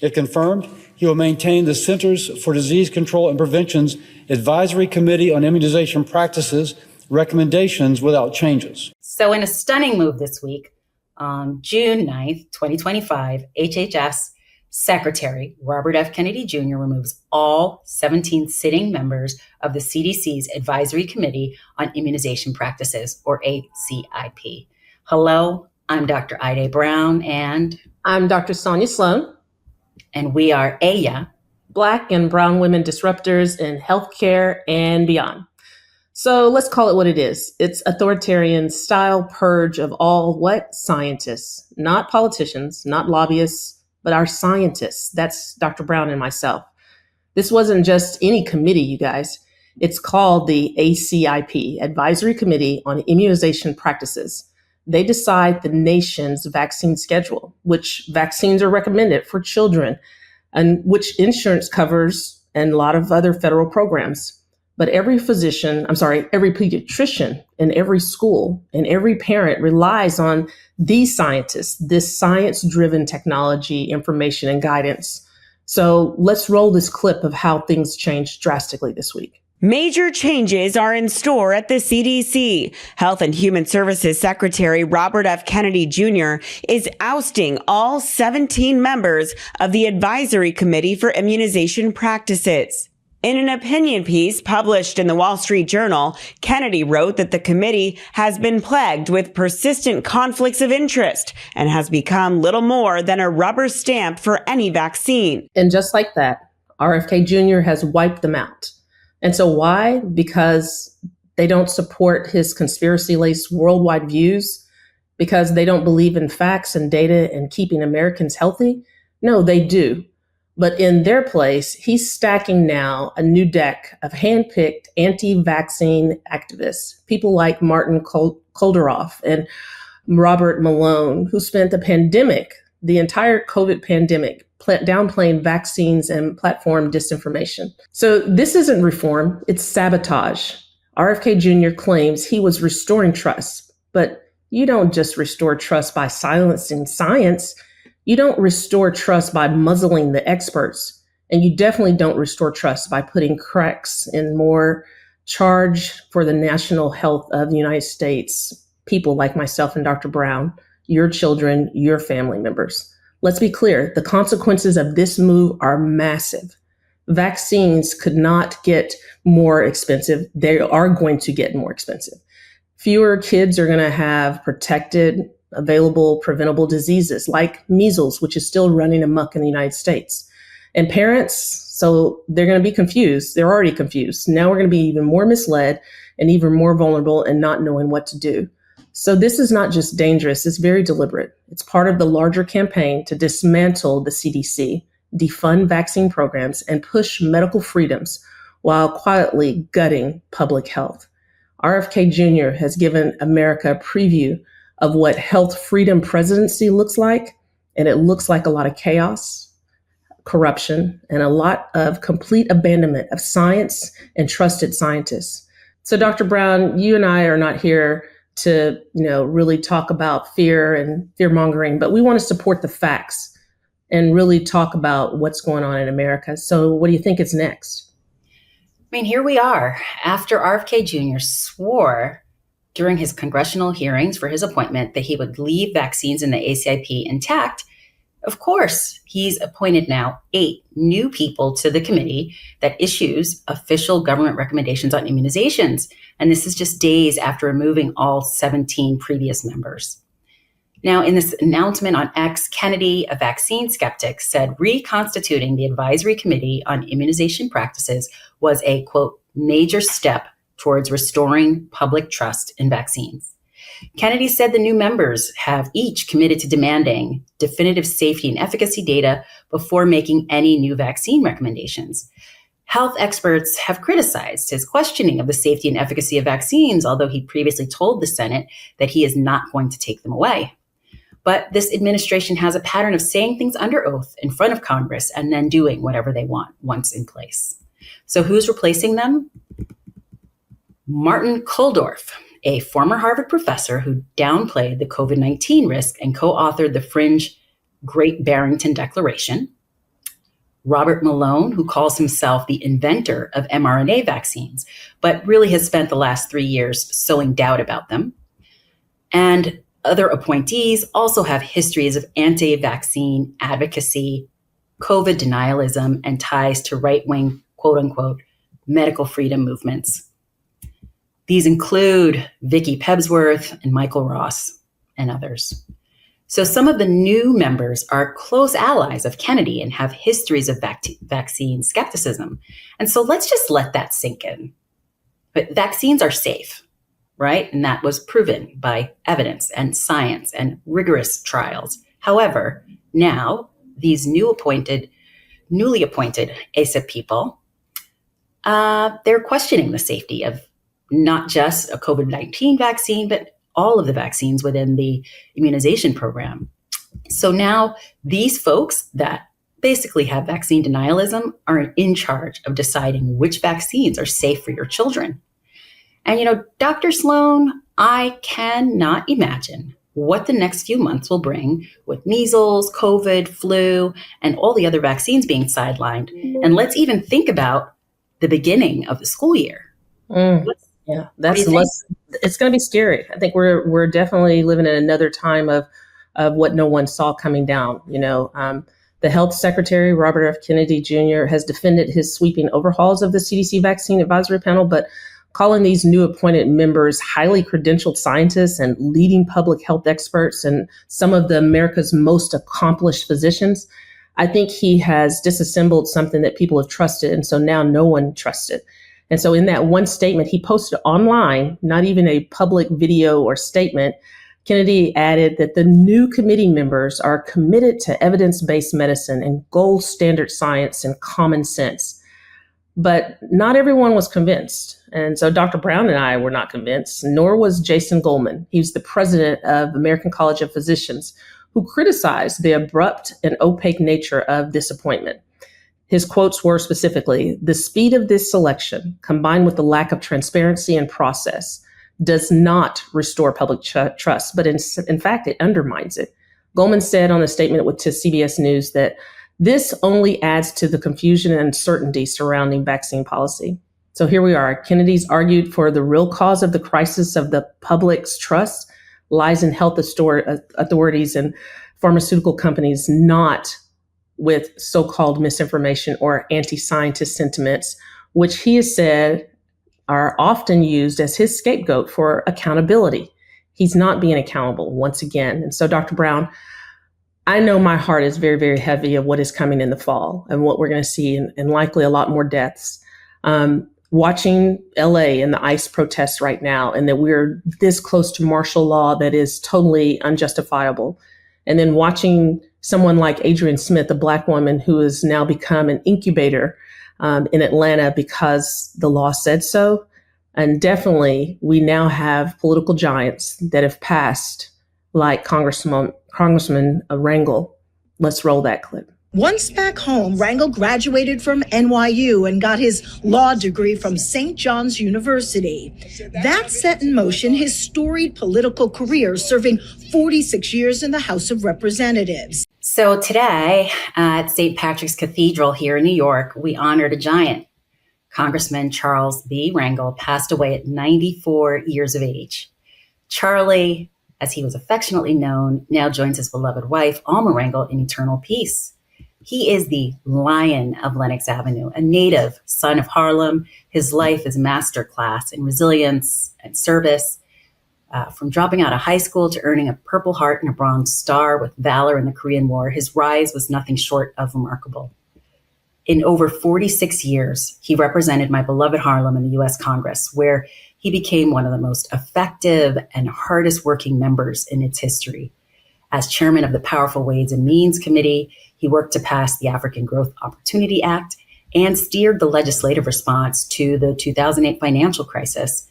It confirmed he will maintain the Centers for Disease Control and Prevention's Advisory Committee on Immunization Practices recommendations without changes. So in a stunning move this week, on June 9th, 2025, HHS Secretary Robert F. Kennedy Jr. removes all 17 sitting members of the CDC's Advisory Committee on Immunization Practices, or ACIP. Hello, I'm Dr. Haydée Brown and I'm Dr. Sonya Sloan. And we are eh-yah, Black and Brown women disruptors in healthcare and beyond. So let's call it what it is. It's authoritarian style purge of all what? Scientists, not politicians, not lobbyists, but our scientists. That's Dr. Brown and myself. This wasn't just any committee, you guys. It's called the ACIP, Advisory Committee on Immunization Practices. They decide the nation's vaccine schedule, which vaccines are recommended for children, and which insurance covers, and a lot of other federal programs. But every pediatrician in every school and every parent relies on these scientists, this science-driven technology, information, and guidance. So let's roll this clip of how things changed drastically this week. Major changes are in store at the CDC. Health and Human Services Secretary Robert F. Kennedy Jr. is ousting all 17 members of the Advisory Committee for Immunization Practices. In an opinion piece published in the Wall Street Journal, Kennedy wrote that the committee has been plagued with persistent conflicts of interest and has become little more than a rubber stamp for any vaccine. And just like that, RFK Jr. has wiped them out. And so why? Because they don't support his conspiracy-laced worldwide views? Because they don't believe in facts and data and keeping Americans healthy? No, they do. But in their place, he's stacking now a new deck of handpicked anti-vaccine activists, people like Martin Kulderoff and Robert Malone, who spent the entire COVID pandemic, downplaying vaccines and platform disinformation. So this isn't reform, it's sabotage. RFK Jr. claims he was restoring trust, but you don't just restore trust by silencing science. You don't restore trust by muzzling the experts. And you definitely don't restore trust by putting cracks in more charge for the national health of the United States, people like myself and Dr. Brown, your children, your family members. Let's be clear, the consequences of this move are massive. Vaccines could not get more expensive. They are going to get more expensive. Fewer kids are going to have protected, available, preventable diseases like measles, which is still running amok in the United States. And parents, so they're going to be confused. They're already confused. Now we're going to be even more misled and even more vulnerable and not knowing what to do. So this is not just dangerous, it's very deliberate. It's part of the larger campaign to dismantle the CDC, defund vaccine programs, and push medical freedoms while quietly gutting public health. RFK Jr. has given America a preview of what health freedom presidency looks like, and it looks like a lot of chaos, corruption, and a lot of complete abandonment of science and trusted scientists. So Dr. Brown, you and I are not here to, really talk about fear and fear mongering, but we want to support the facts and really talk about what's going on in America. So what do you think is next? Here we are after RFK Jr. swore during his congressional hearings for his appointment that he would leave vaccines in the ACIP intact. Of course, he's appointed now 8 new people to the committee that issues official government recommendations on immunizations. And this is just days after removing all 17 previous members. Now, in this announcement on X, Kennedy, a vaccine skeptic, said reconstituting the Advisory Committee on Immunization Practices was a, quote, major step towards restoring public trust in vaccines. Kennedy said the new members have each committed to demanding definitive safety and efficacy data before making any new vaccine recommendations. Health experts have criticized his questioning of the safety and efficacy of vaccines, although he previously told the Senate that he is not going to take them away. But this administration has a pattern of saying things under oath in front of Congress and then doing whatever they want once in place. So who's replacing them? Martin Kulderoff, a former Harvard professor who downplayed the COVID-19 risk and co-authored the fringe Great Barrington Declaration. Robert Malone, who calls himself the inventor of mRNA vaccines, but really has spent the last 3 years sowing doubt about them. And other appointees also have histories of anti-vaccine advocacy, COVID denialism, and ties to right-wing, quote unquote, medical freedom movements. These include Vicky Pebsworth and Michael Ross and others. So some of the new members are close allies of Kennedy and have histories of vaccine skepticism. And so let's just let that sink in. But vaccines are safe, right? And that was proven by evidence and science and rigorous trials. However, now these newly appointed ACIP people, they're questioning the safety of not just a COVID-19 vaccine, but all of the vaccines within the immunization program. So now these folks that basically have vaccine denialism are in charge of deciding which vaccines are safe for your children. And, Dr. Sloan, I cannot imagine what the next few months will bring with measles, COVID, flu, and all the other vaccines being sidelined. And let's even think about the beginning of the school year. Yeah, it's going to be scary. I think we're definitely living in another time of what no one saw coming down. The Health Secretary, Robert F. Kennedy Jr., has defended his sweeping overhauls of the CDC vaccine advisory panel, but calling these new appointed members highly credentialed scientists and leading public health experts and some of America's most accomplished physicians, I think he has disassembled something that people have trusted. And so now no one trusts it. And so in that one statement he posted online, not even a public video or statement, Kennedy added that the new committee members are committed to evidence-based medicine and gold standard science and common sense. But not everyone was convinced. And so Dr. Brown and I were not convinced, nor was Jason Goldman. He's the president of American College of Physicians, who criticized the abrupt and opaque nature of this appointment. His quotes were specifically, "The speed of this selection, combined with the lack of transparency and process, does not restore public trust, but in fact, it undermines it." Goldman said on a statement to CBS News that this only adds to the confusion and uncertainty surrounding vaccine policy. So here we are. Kennedy's argued for the real cause of the crisis of the public's trust lies in health authorities and pharmaceutical companies, not with so-called misinformation or anti-scientist sentiments, which he has said are often used as his scapegoat for accountability. He's not being accountable once again. And so, Dr. Brown, I know my heart is very, very heavy of what is coming in the fall and what we're going to see, and likely a lot more deaths. Watching LA and the ICE protests right now, and that we're this close to martial law that is totally unjustifiable. And then watching someone like Adrienne Smith, a Black woman who has now become an incubator in Atlanta because the law said so. And definitely, we now have political giants that have passed, like Congressman Rangel. Let's roll that clip. Once back home, Rangel graduated from NYU and got his law degree from St. John's University. That set in motion his storied political career, serving 46 years in the House of Representatives. So today at St. Patrick's Cathedral here in New York, we honored a giant. Congressman Charles B. Rangel passed away at 94 years of age. Charlie, as he was affectionately known, now joins his beloved wife, Alma Rangel, in eternal peace. He is the Lion of Lenox Avenue, a native son of Harlem. His life is masterclass in resilience and service. From dropping out of high school to earning a Purple Heart and a Bronze Star with valor in the Korean War, his rise was nothing short of remarkable. In over 46 years, he represented my beloved Harlem in the U.S. Congress, where he became one of the most effective and hardest working members in its history. As chairman of the powerful Ways and Means Committee, he worked to pass the African Growth Opportunity Act and steered the legislative response to the 2008 financial crisis.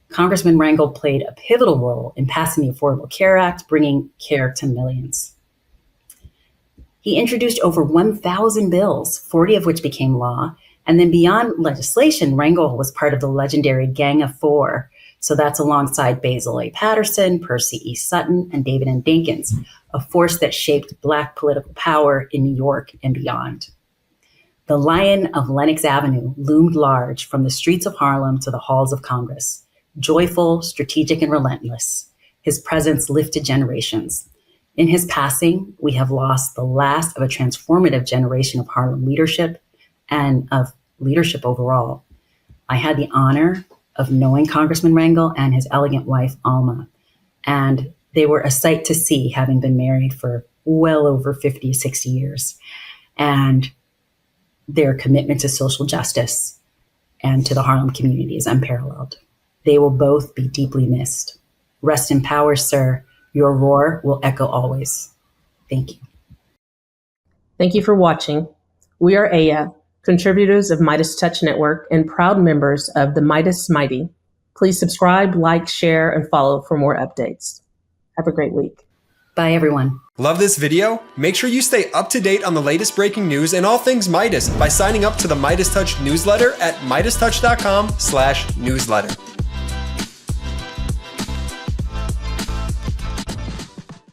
Congressman Rangel played a pivotal role in passing the Affordable Care Act, bringing care to millions. He introduced over 1,000 bills, 40 of which became law. And then beyond legislation, Rangel was part of the legendary Gang of Four. So that's alongside Basil A. Patterson, Percy E. Sutton, and David N. Dinkins, a force that shaped Black political power in New York and beyond. The Lion of Lenox Avenue loomed large from the streets of Harlem to the halls of Congress. Joyful, strategic, and relentless, his presence lifted generations. In his passing, we have lost the last of a transformative generation of Harlem leadership and of leadership overall. I had the honor of knowing Congressman Rangel and his elegant wife, Alma, and they were a sight to see, having been married for well over 50, 60 years. And their commitment to social justice and to the Harlem community is unparalleled. They will both be deeply missed. Rest in power, sir. Your roar will echo always. Thank you. Thank you for watching. We are eh-yah, contributors of MeidasTouch Network and proud members of the Meidas Mighty. Please subscribe, like, share, and follow for more updates. Have a great week. Bye, everyone. Love this video? Make sure you stay up to date on the latest breaking news and all things Meidas by signing up to the MeidasTouch newsletter at MeidasTouch.com/newsletter.